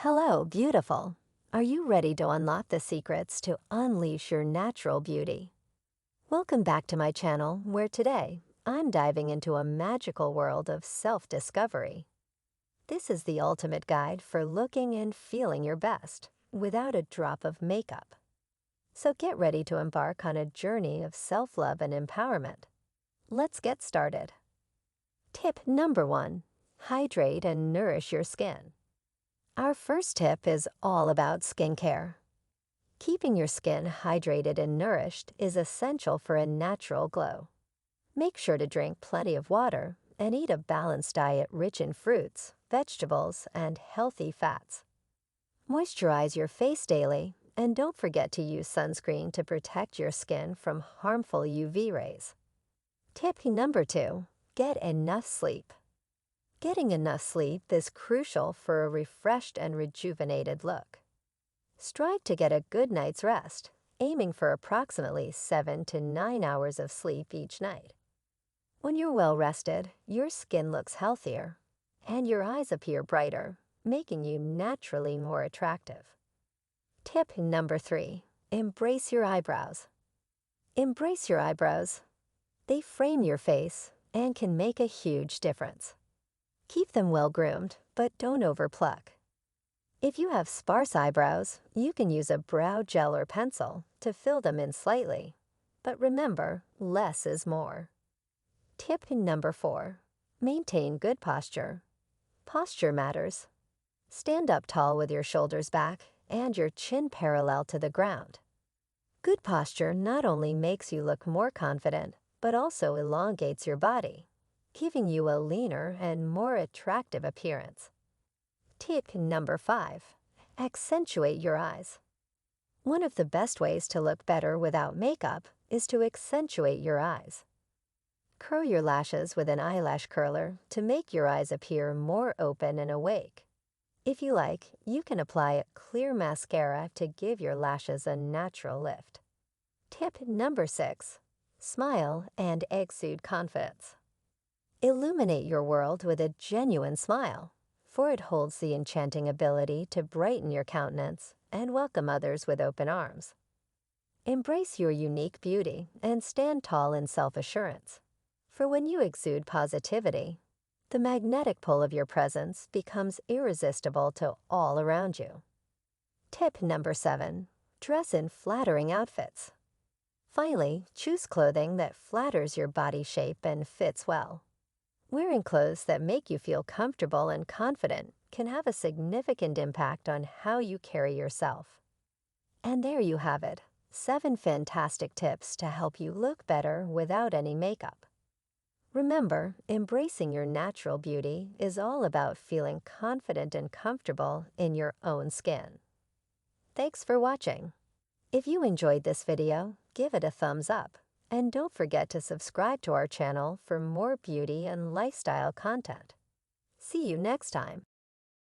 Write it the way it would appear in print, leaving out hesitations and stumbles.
Hello, beautiful. Are you ready to unlock the secrets to unleash your natural beauty? Welcome back to my channel, where today I'm diving into a magical world of self-discovery. This is the ultimate guide for looking and feeling your best without a drop of makeup. So get ready to embark on a journey of self-love and empowerment. Let's get started. Tip number 1. Hydrate and nourish your skin. Our first tip is all about skincare. Keeping your skin hydrated and nourished is essential for a natural glow. Make sure to drink plenty of water and eat a balanced diet rich in fruits, vegetables, and healthy fats. Moisturize your face daily, and don't forget to use sunscreen to protect your skin from harmful UV rays. Tip number 2. Get enough sleep. Getting enough sleep is crucial for a refreshed and rejuvenated look. Strive to get a good night's rest, aiming for approximately 7 to 9 hours of sleep each night. When you're well rested, your skin looks healthier, and your eyes appear brighter, making you naturally more attractive. Tip number 3. Embrace your eyebrows. Embrace your eyebrows. They frame your face and can make a huge difference. Keep them well groomed, but don't overpluck. If you have sparse eyebrows, you can use a brow gel or pencil to fill them in slightly. But remember, less is more. Tip number 4. Maintain good posture. Posture matters. Stand up tall with your shoulders back and your chin parallel to the ground. Good posture not only makes you look more confident, but also elongates your body, giving you a leaner and more attractive appearance. Tip number 5. Accentuate your eyes. One of the best ways to look better without makeup is to accentuate your eyes. Curl your lashes with an eyelash curler to make your eyes appear more open and awake. If you like, you can apply a clear mascara to give your lashes a natural lift. Tip number 6. Smile and exude confidence. Illuminate your world with a genuine smile, for it holds the enchanting ability to brighten your countenance and welcome others with open arms. Embrace your unique beauty and stand tall in self-assurance, for when you exude positivity, the magnetic pull of your presence becomes irresistible to all around you. Tip number 7. Dress in flattering outfits. Finally, choose clothing that flatters your body shape and fits well. Wearing clothes that make you feel comfortable and confident can have a significant impact on how you carry yourself. And there you have it, 7 fantastic tips to help you look better without any makeup. Remember, embracing your natural beauty is all about feeling confident and comfortable in your own skin. Thanks for watching. If you enjoyed this video, give it a thumbs up. And don't forget to subscribe to our channel for more beauty and lifestyle content. See you next time.